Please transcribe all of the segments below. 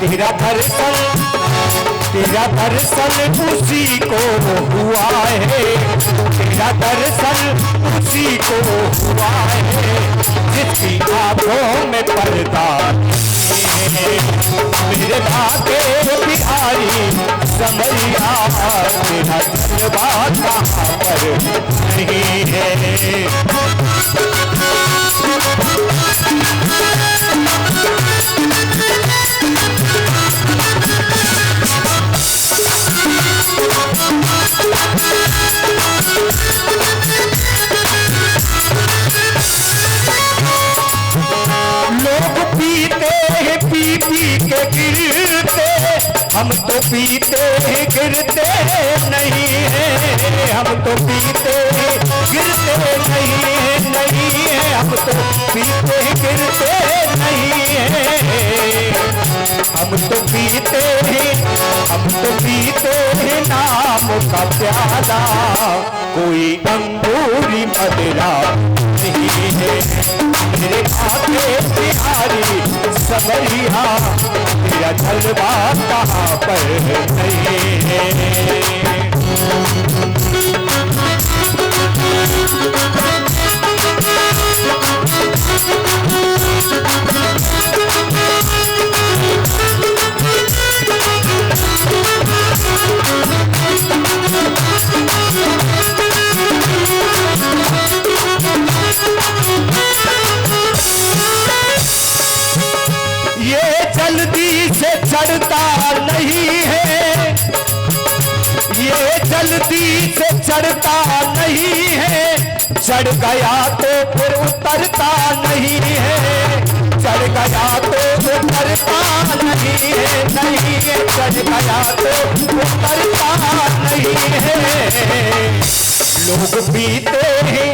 तेरा दर्शन उसी को हुआ है, तेरा दर्शन उसी को हुआ है, जिसकी आंखों में पर्दा मेरे भागे बिहारी समरिया, तेरा जलवा कहाँ पर नहीं है। लोग पीते हैं पी पी के गिरते, हम तो पीते हैं गिरते नहीं है, हम तो पीते हैं गिरते नहीं है, नहीं है, हम तो पीते हैं गिरते नहीं है, हम तो पीते हैं, हम तो पीते हैं नाम का प्याला, कोई अंगूरी मदिरा नहीं है, मेरे आगे बिहारी समरिया, तेरा जलवा कहाँ पर नहीं है। चढ़ता नहीं है, ये जल्दी से चढ़ता नहीं है, चढ़ गया तो फिर उतरता नहीं है, चढ़ गया तो उतरता नहीं है, नहीं है, चढ़ गया तो उतरता नहीं है। लोग पीते हैं,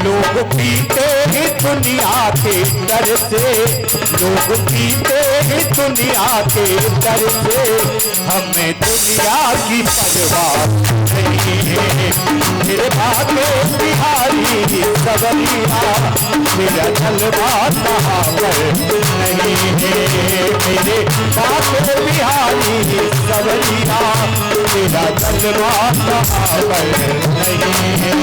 लोग पीते हैं दुनिया के डर से, लोग पीते हैं दुनिया के डर से, हमें दुनिया की परवाह नहीं है, मेरे भागे बिहारी सवरिया, मेरा जलवा कहाँ पर नहीं है, मेरे भागे बिहारी सवरिया, मेरा जलवा कहाँ पर नहीं है।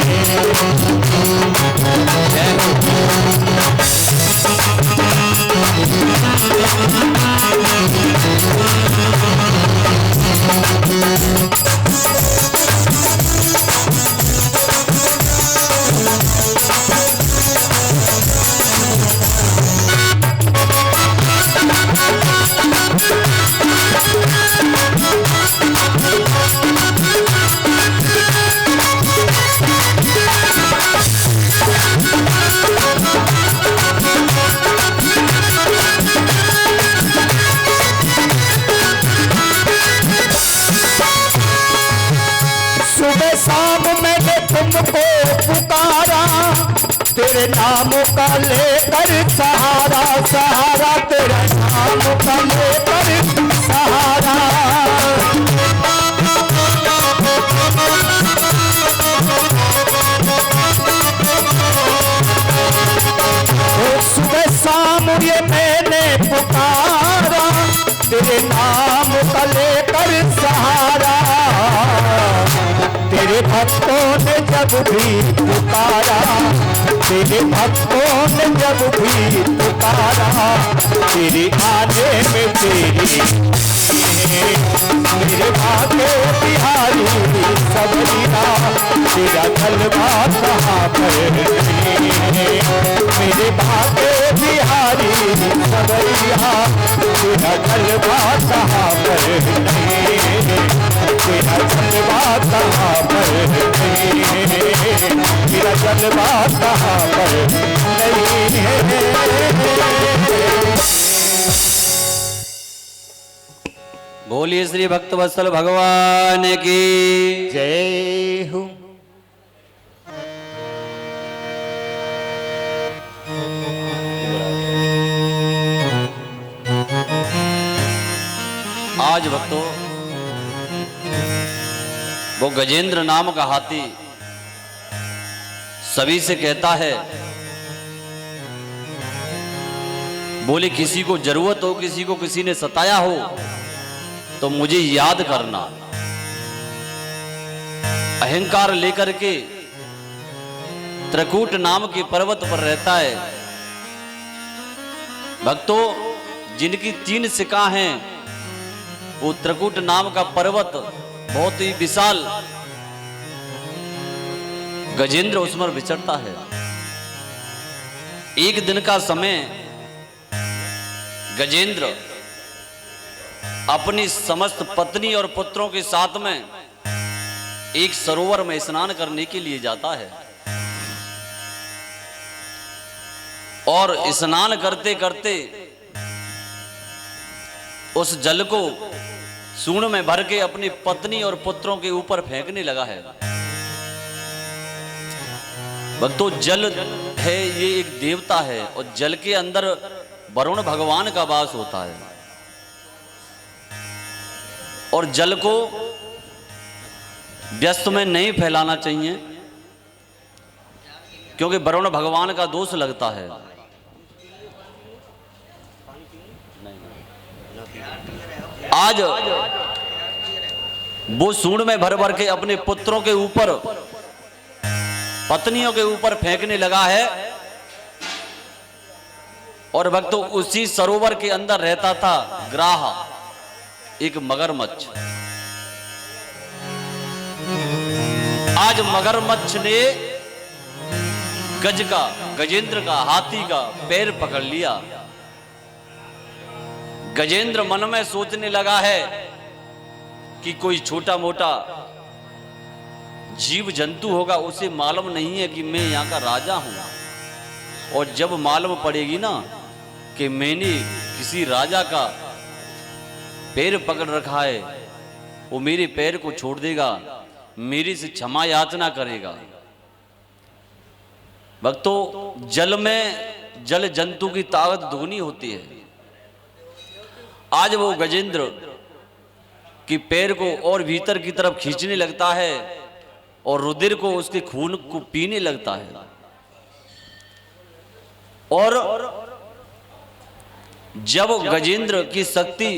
तुमको पुकारा तेरे नाम का लेकर सहारा, सहारा तेरा नाम का लेकर सहारा, तो सुबह शाम ये मैंने पुकारा तेरे नाम का लेकर सहारा, तेरे भक्तों ने जब भी पुकारा, तेरे भक्तों ने जब भी पुकारा, तेरे आने में तेरी मेरे भागे बिहारी सवरिया, तेरा जलवा कहाँ पर नहीं है, मेरे भागे बिहारी सवरिया, तेरा जलवा कहाँ पर नहीं है, तेरा जलवा कहाँ पर नहीं है, तेरा जलवा कहाँ पर नहीं है। बोलिए श्री भक्तवत्सल भगवान की जय हो। आज भक्तों वो गजेंद्र नाम का हाथी सभी से कहता है बोले किसी को जरूरत हो, किसी को किसी ने सताया हो तो मुझे याद करना। अहंकार लेकर के त्रिकूट नाम के पर्वत पर रहता है। भक्तों, जिनकी 3 शिखा हैं, वो त्रिकूट नाम का पर्वत बहुत ही विशाल, गजेंद्र उस पर विचरता है। एक दिन का समय गजेंद्र अपनी समस्त पत्नी और पुत्रों के साथ में एक सरोवर में स्नान करने के लिए जाता है। और स्नान करते करते उस जल को सूंड में भर के अपनी पत्नी और पुत्रों के ऊपर फेंकने लगा है। भक्तों, जल है ये एक देवता है और जल के अंदर वरुण भगवान का वास होता है। और जल को व्यस्त में नहीं फैलाना चाहिए, क्योंकि वरुण भगवान का दोष लगता है। आज वो सूंड में भर भर के अपने पुत्रों के ऊपर, पत्नियों के ऊपर फेंकने लगा है। और भक्तों, उसी सरोवर के अंदर रहता था ग्राह, एक मगरमच्छ। आज मगरमच्छ ने गजेंद्र का, हाथी का पैर पकड़ लिया। गजेंद्र मन में सोचने लगा है कि कोई छोटा मोटा जीव जंतु होगा, उसे मालूम नहीं है कि मैं यहाँ का राजा हूं। और जब मालूम पड़ेगी ना कि मैंने किसी राजा का पैर पकड़ रखा है, वो मेरे पैर को छोड़ देगा, मेरे से क्षमा याचना करेगा। भक्तों, जल में जल जंतु की ताकत दुगनी होती है। आज वो गजेंद्र की पैर को और भीतर की तरफ खींचने लगता है और रुधिर को, उसके खून को पीने लगता है। और जब गजेंद्र की शक्ति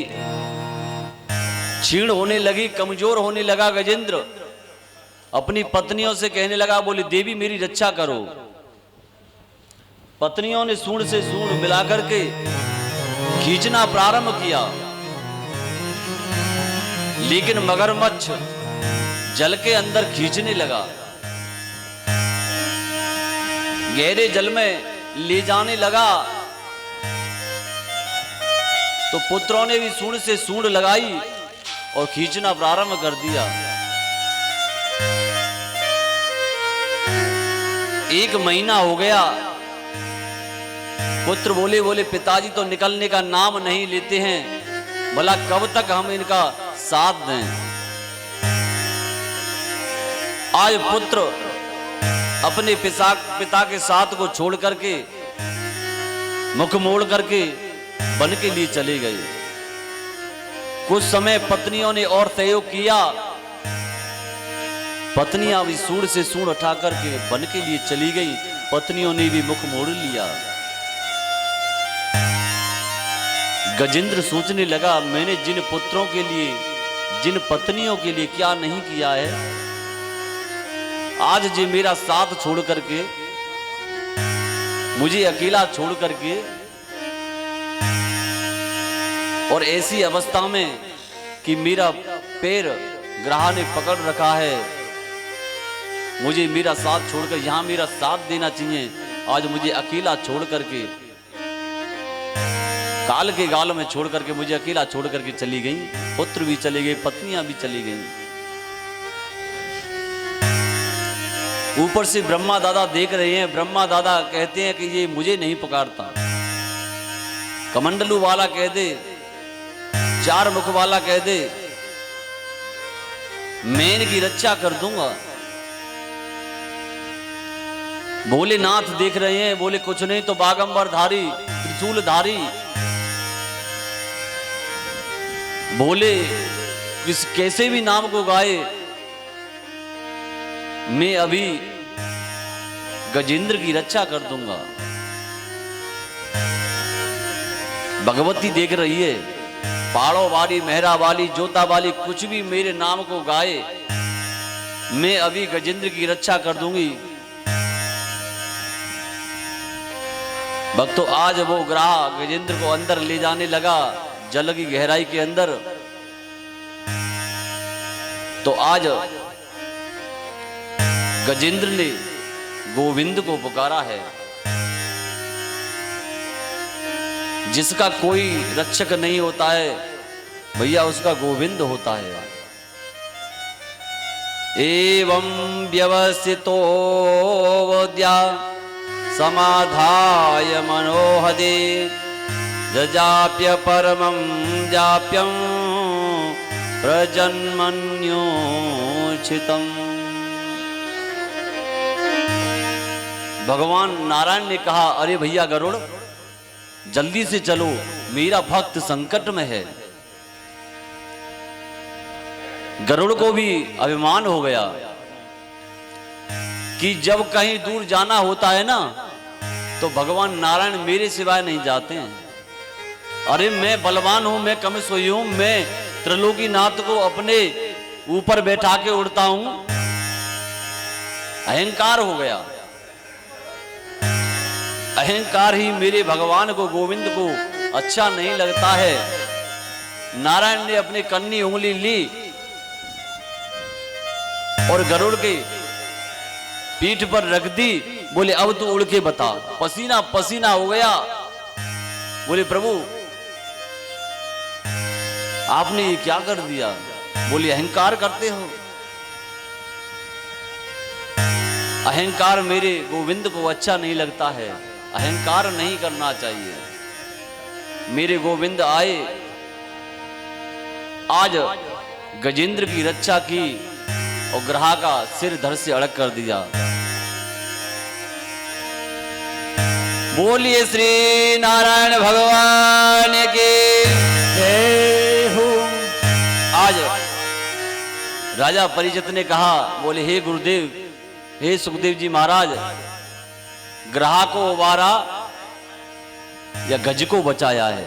क्षीण होने लगी, कमजोर होने लगा, गजेंद्र अपनी पत्नियों से कहने लगा, बोली देवी मेरी रक्षा करो। पत्नियों ने सूंड से सूंड मिलाकर के खींचना प्रारंभ किया, लेकिन मगरमच्छ जल के अंदर खींचने लगा, गहरे जल में ले जाने लगा। तो पुत्रों ने भी सूंड से सूंड लगाई और खींचना प्रारंभ कर दिया। 1 महीना हो गया। पुत्र बोले पिताजी तो निकलने का नाम नहीं लेते हैं, भला कब तक हम इनका साथ दें। आज पुत्र अपने पिता के साथ को छोड़ करके, मुख मोड़ करके वन के लिए चले गए। कुछ समय पत्नियों ने और सहयोग किया। पत्नियां भी सूंड से सूंड उठा करके वन के लिए चली गई। पत्नियों ने भी मुख मोड़ लिया। गजेंद्र सोचने लगा, मैंने जिन पुत्रों के लिए, जिन पत्नियों के लिए क्या नहीं किया है, आज जी मेरा साथ छोड़ करके, मुझे अकेला छोड़ करके, और ऐसी अवस्था में कि मेरा पैर ग्राह ने पकड़ रखा है, मुझे मेरा साथ छोड़कर, यहां मेरा साथ देना चाहिए। आज मुझे अकेला छोड़ करके, काल के गाल में छोड़ करके, मुझे अकेला छोड़ करके चली गई। पुत्र भी चले गए, पत्नियां भी चली गई। ऊपर से ब्रह्मा दादा देख रहे हैं। ब्रह्मा दादा कहते हैं कि ये मुझे नहीं पुकारता। कमंडलू वाला कह दे, 4 मुख वाला कह दे, मैं इनकी रक्षा कर दूंगा। भोलेनाथ देख रहे हैं, बोले कुछ नहीं तो बागंबर धारी, त्रिशूल धारी, बोले किस कैसे भी नाम को गाए, मैं अभी गजेंद्र की रक्षा कर दूंगा। भगवती देख रही है, पहाड़ों वाली, मेहरा वाली, जोता वाली, कुछ भी मेरे नाम को गाए, मैं अभी गजेंद्र की रक्षा कर दूंगी। भक्तों, आज वो ग्राह गजेंद्र को अंदर ले जाने लगा, जल की गहराई के अंदर। तो आज गजेंद्र ने गोविंद को पुकारा है। जिसका कोई रक्षक नहीं होता है भैया, उसका गोविंद होता है। एवं व्यवस्थितो वद्या समाधाय मनोहदे जजाप्य परमं जाप्यं प्रजन्मन्योचितम्। भगवान नारायण ने कहा, अरे भैया गरुड़, जल्दी से चलो, मेरा भक्त संकट में है। गरुड़ को भी अभिमान हो गया कि जब कहीं दूर जाना होता है ना, तो भगवान नारायण मेरे सिवाय नहीं जाते हैं। अरे मैं बलवान हूं, मैं कम सोई हूं, मैं त्रिलोकीनाथ को अपने ऊपर बैठा के उड़ता हूं। अहंकार हो गया। अहंकार ही मेरे भगवान को, गोविंद को अच्छा नहीं लगता है। नारायण ने अपनी कन्नी उंगली ली और गरुड़ के पीठ पर रख दी। बोले अब तू उड़ के बता। पसीना पसीना हो गया। बोले प्रभु आपने ये क्या कर दिया? बोले अहंकार करते हो। अहंकार मेरे गोविंद को अच्छा नहीं लगता है। अहंकार नहीं करना चाहिए। मेरे गोविंद आए, आज गजेंद्र की रक्षा की और ग्राह का सिर धड़ से अड़क कर दिया। बोलिए श्री नारायण भगवान की जय हो। आज राजा परिचित ने कहा, बोले हे गुरुदेव, हे सुखदेव जी महाराज, ग्राह को उबारा या गज को बचाया है?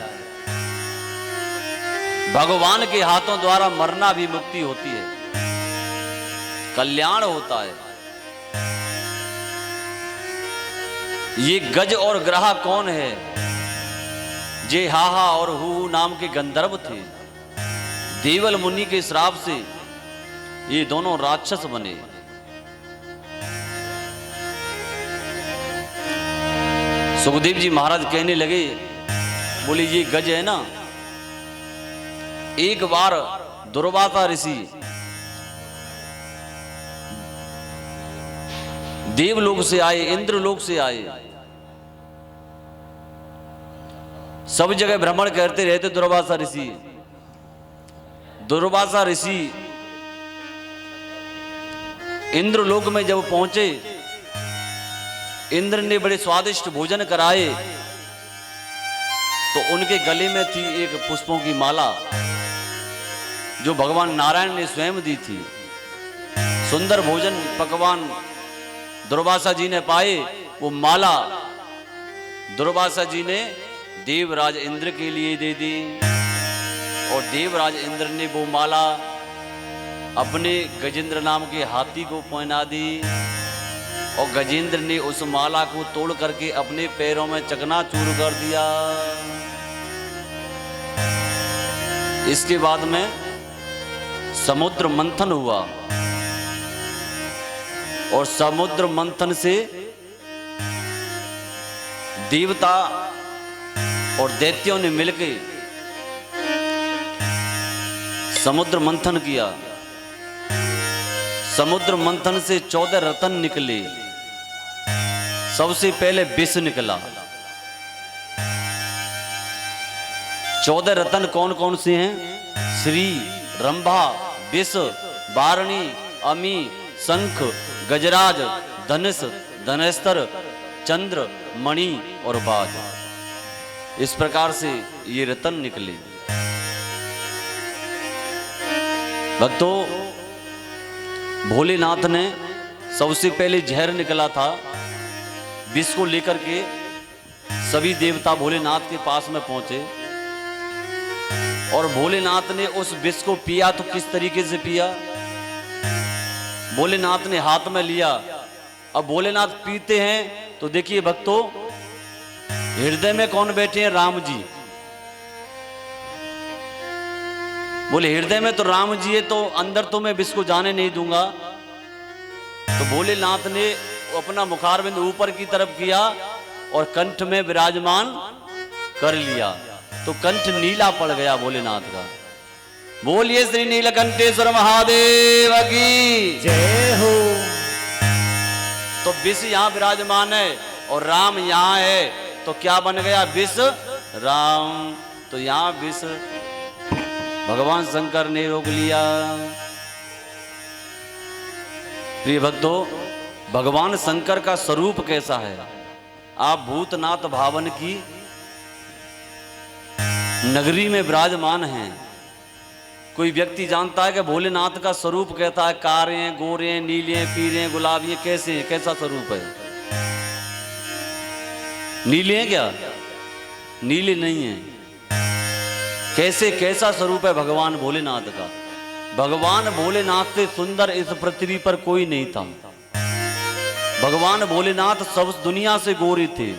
भगवान के हाथों द्वारा मरना भी मुक्ति होती है, कल्याण होता है। ये गज और ग्राह कौन है? जे हाहा और हु नाम के गंधर्व थे। देवल मुनि के श्राप से ये दोनों राक्षस बने। सुखदेव जी महाराज कहने लगे, बोले ये गज है ना, एक बार दुर्वासा ऋषि देवलोक से आए, इंद्रलोक से आए, सब जगह भ्रमण करते रहते दुर्वासा ऋषि। दुर्वासा ऋषि इंद्रलोक में जब पहुंचे, इंद्र ने बड़े स्वादिष्ट भोजन कराए, तो उनके गले में थी एक पुष्पों की माला जो भगवान नारायण ने स्वयं दी थी। सुंदर भोजन पकवान दुर्वासा जी ने पाए। वो माला दुर्वासा जी ने देवराज इंद्र के लिए दे दी और देवराज इंद्र ने वो माला अपने गजेंद्र नाम के हाथी को पहना दी और गजेंद्र ने उस माला को तोड़ करके अपने पैरों में चकनाचूर कर दिया। इसके बाद में समुद्र मंथन हुआ और समुद्र मंथन से देवता और दैत्यों ने मिलकर समुद्र मंथन किया। समुद्र मंथन से 14 रत्न निकले। सबसे पहले विष निकला। 14 रत्न कौन कौन से हैं? श्री, रंभा, विष, वारणी, अमी, शंख, गजराज, धनुष, धनेस्तर, चंद्र, मणि और बाज। इस प्रकार से ये रत्न निकले। भक्तों, भोलेनाथ ने सबसे पहले जहर निकला था, विष को लेकर के सभी देवता भोलेनाथ के पास में पहुंचे। और भोलेनाथ ने उस विष को पिया तो किस तरीके से पिया? भोलेनाथ ने हाथ में लिया। अब भोलेनाथ पीते हैं तो देखिए भक्तों, हृदय में कौन बैठे हैं? राम जी। बोले हृदय में तो राम जी है, तो अंदर तो मैं विष को जाने नहीं दूंगा। तो भोलेनाथ ने अपना मुखारविंद ऊपर की तरफ किया और कंठ में विराजमान कर लिया, तो कंठ नीला पड़ गया भोलेनाथ का। बोलिए श्री नीलकंठेश्वर महादेव की जय हो। तो विष यहां विराजमान है और राम यहां है, तो क्या बन गया? विष राम। तो यहां विष भगवान शंकर ने रोक लिया। प्रिय भक्तों, भगवान शंकर का स्वरूप कैसा है? आप भूतनाथ भावन की नगरी में विराजमान हैं। कोई व्यक्ति जानता है कि भोलेनाथ का स्वरूप कहता है? कारे हैं, गोरे हैं, नीले हैं, पीले हैं, गुलाबी हैं, कैसे हैं? कैसा स्वरूप है? नीले हैं क्या? नीले नहीं हैं। कैसे, कैसा स्वरूप है भगवान भोलेनाथ का? भगवान भोलेनाथ से सुंदर इस पृथ्वी पर कोई नहीं था। भगवान भोलेनाथ सब दुनिया से गोरे थे।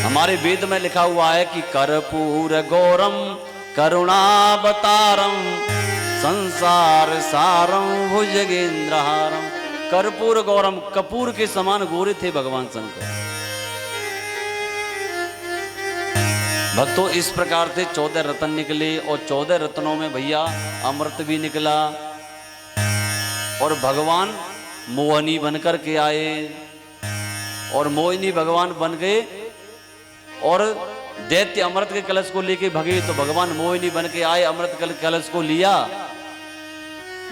हमारे वेद में लिखा हुआ है कि कर्पूर गौरम करुणावतारम संसार सारम भुजगेंद्रहारम। कर्पूर गौरम, कपूर के समान गोरे थे भगवान शंकर। भक्तों, इस प्रकार से 14 रत्न निकले और 14 रत्नों में भैया अमृत भी निकला। और भगवान मोहिनी बनकर के आए और मोहिनी भगवान बन गए और दैत्य अमृत के कलश को लेके भगे, तो भगवान मोहिनी बन के आए, अमृत कलश को लिया।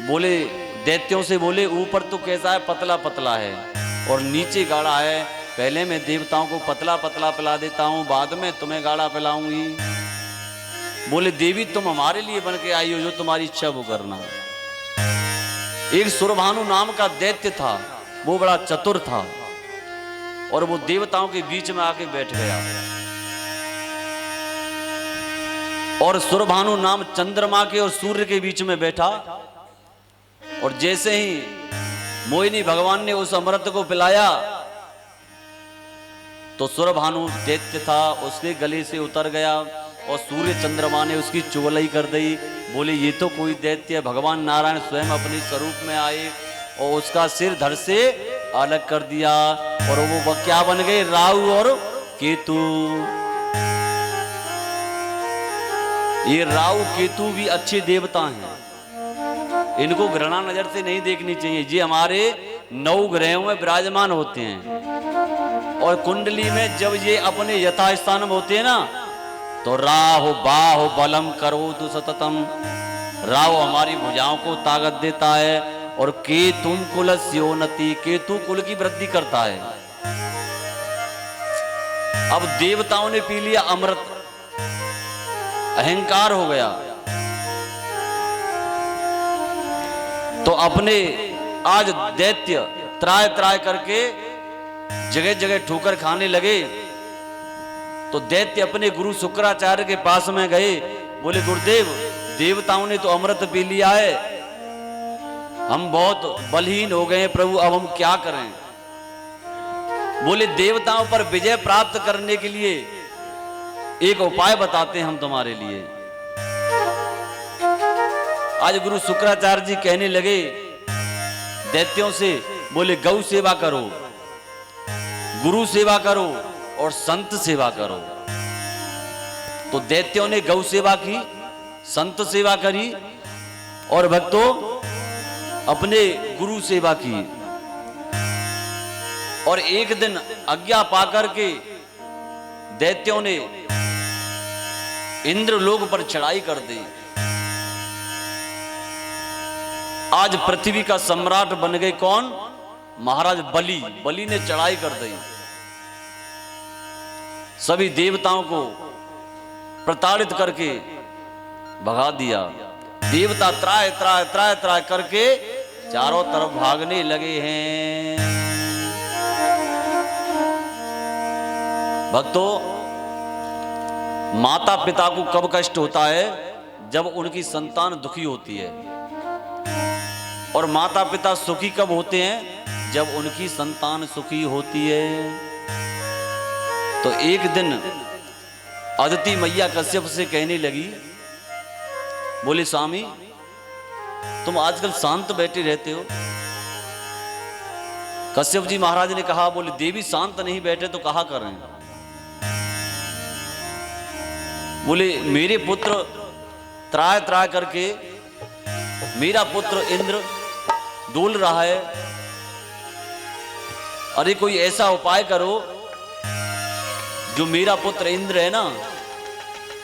बोले दैत्यों से, बोले ऊपर तो कैसा है? पतला पतला है और नीचे गाढ़ा है। पहले मैं देवताओं को पतला पतला पिला देता हूं, बाद में तुम्हें गाढ़ा पिलाऊंगी। बोले देवी तुम हमारे लिए बन के आई हो, जो तुम्हारी इच्छा वो करना। एक सुरभानु नाम का दैत्य था, वो बड़ा चतुर था और वो देवताओं के बीच में आके बैठ गया। और सुरभानु नाम चंद्रमा के और सूर्य के बीच में बैठा। और जैसे ही मोहिनी भगवान ने उस अमृत को पिलाया, तो सुरभानु दैत्य था, उसके गले से उतर गया और सूर्य चंद्रमा ने उसकी चुगलाई कर दी। बोले ये तो कोई दैत्य है। भगवान नारायण स्वयं अपने स्वरूप में आए और उसका सिर धड़ से अलग कर दिया और वो क्या बन गए? राहु और केतु। ये राहु केतु भी अच्छे देवता हैं, इनको घृणा नजर से नहीं देखनी चाहिए। ये हमारे 9 ग्रहों में विराजमान होते हैं और कुंडली में जब ये अपने यथास्थान में होते हैं ना, तो राहु बाहु बलम करोतु सततम। राहु हमारी भुजाओं को ताकत देता है और केतुम कुलस्योन्नति, केतु कुल की वृद्धि करता है। अब देवताओं ने पी लिया अमृत, अहंकार हो गया, तो अपने आज दैत्य त्राय त्राय करके जगह जगह ठोकर खाने लगे। तो दैत्य अपने गुरु शुक्राचार्य के पास में गए। बोले गुरुदेव, देवताओं ने तो अमृत पी लिया है, हम बहुत बलहीन हो गए प्रभु, अब हम क्या करें? बोले देवताओं पर विजय प्राप्त करने के लिए एक उपाय बताते हैं हम तुम्हारे लिए। आज गुरु शुक्राचार्य जी कहने लगे दैत्यों से, बोले गौ सेवा करो, गुरु सेवा करो और संत सेवा करो। तो दैत्यों ने गौ सेवा की, संत सेवा करी और भक्तों अपने गुरु सेवा की। और एक दिन आज्ञा पाकर के दैत्यों ने इंद्रलोक पर चढ़ाई कर दी। आज पृथ्वी का सम्राट बन गए कौन? महाराज बलि। बलि ने चढ़ाई कर दी, सभी देवताओं को प्रताड़ित करके भगा दिया। देवता त्राय त्राय त्राय त्राय करके चारों तरफ भागने लगे हैं। भक्तों, माता पिता को कब कष्ट होता है? जब उनकी संतान दुखी होती है। और माता पिता सुखी कब होते हैं? जब उनकी संतान सुखी होती है। तो एक दिन अदिति मैया कश्यप से कहने लगी, बोले स्वामी तुम आजकल शांत बैठे रहते हो। कश्यप जी महाराज ने कहा, बोले देवी शांत नहीं बैठे तो कहा कर रहे हैं। बोले मेरे पुत्र त्राय त्राय करके मेरा पुत्र इंद्र डोल रहा है। अरे कोई ऐसा उपाय करो जो मेरा पुत्र इंद्र है ना,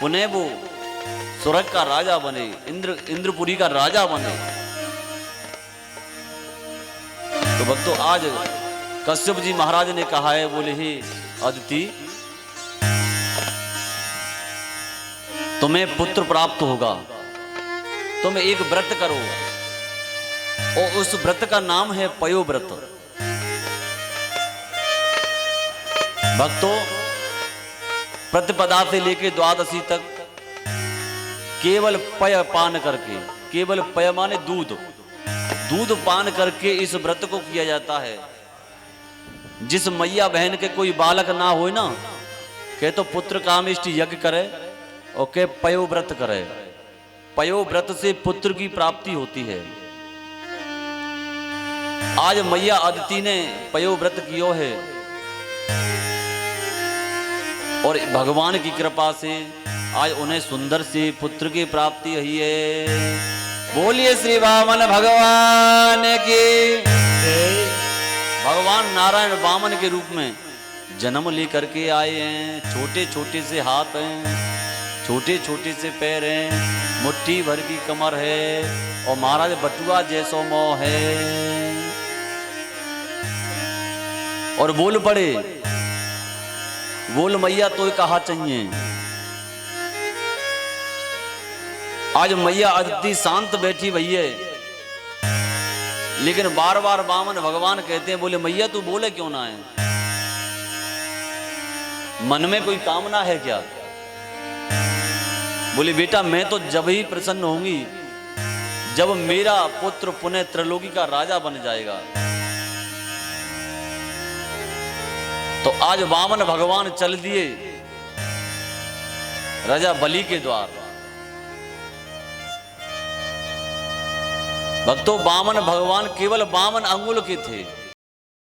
पुनः वो स्वर्ग का राजा बने, इंद्रपुरी का राजा बने। तो भक्तों आज कश्यप जी महाराज ने कहा है, बोले हे अदिति तुम्हें पुत्र प्राप्त होगा, तुम एक व्रत करो और उस व्रत का नाम है पयो व्रत। भक्तों प्रतिपदा से लेके द्वादशी तक केवल पय पान करके, केवल पय माने दूध, दूध पान करके इस व्रत को किया जाता है। जिस मैया बहन के कोई बालक ना हो ना, के तो पुत्र कामिष्ट यज्ञ करे और के पयो व्रत करे। पयो व्रत से पुत्र की प्राप्ति होती है। आज मैया अदिति ने पयो व्रत कियो है और भगवान की कृपा से आज उन्हें सुंदर से पुत्र की प्राप्ति हुई है। बोलिए श्री वामन भगवान की। भगवान नारायण वामन के रूप में जन्म लेकर के आए हैं। छोटे छोटे से हाथ हैं, छोटे छोटे से पैर हैं, मुट्ठी भर की कमर है और महाराज बटुआ जैसो मोह है। और बोल पड़े, बोल मैया तो कहा चाहिए। आज मैया अदिति शांत बैठी भई है, लेकिन बार बार वामन भगवान कहते हैं, बोले मैया तू बोले क्यों ना है? मन में कोई कामना है क्या? बोले बेटा मैं तो जब ही प्रसन्न होंगी जब मेरा पुत्र पुनः त्रिलोकी का राजा बन जाएगा। तो आज वामन भगवान चल दिए राजा बलि के द्वार। भक्तों वामन भगवान केवल वामन अंगुल के थे,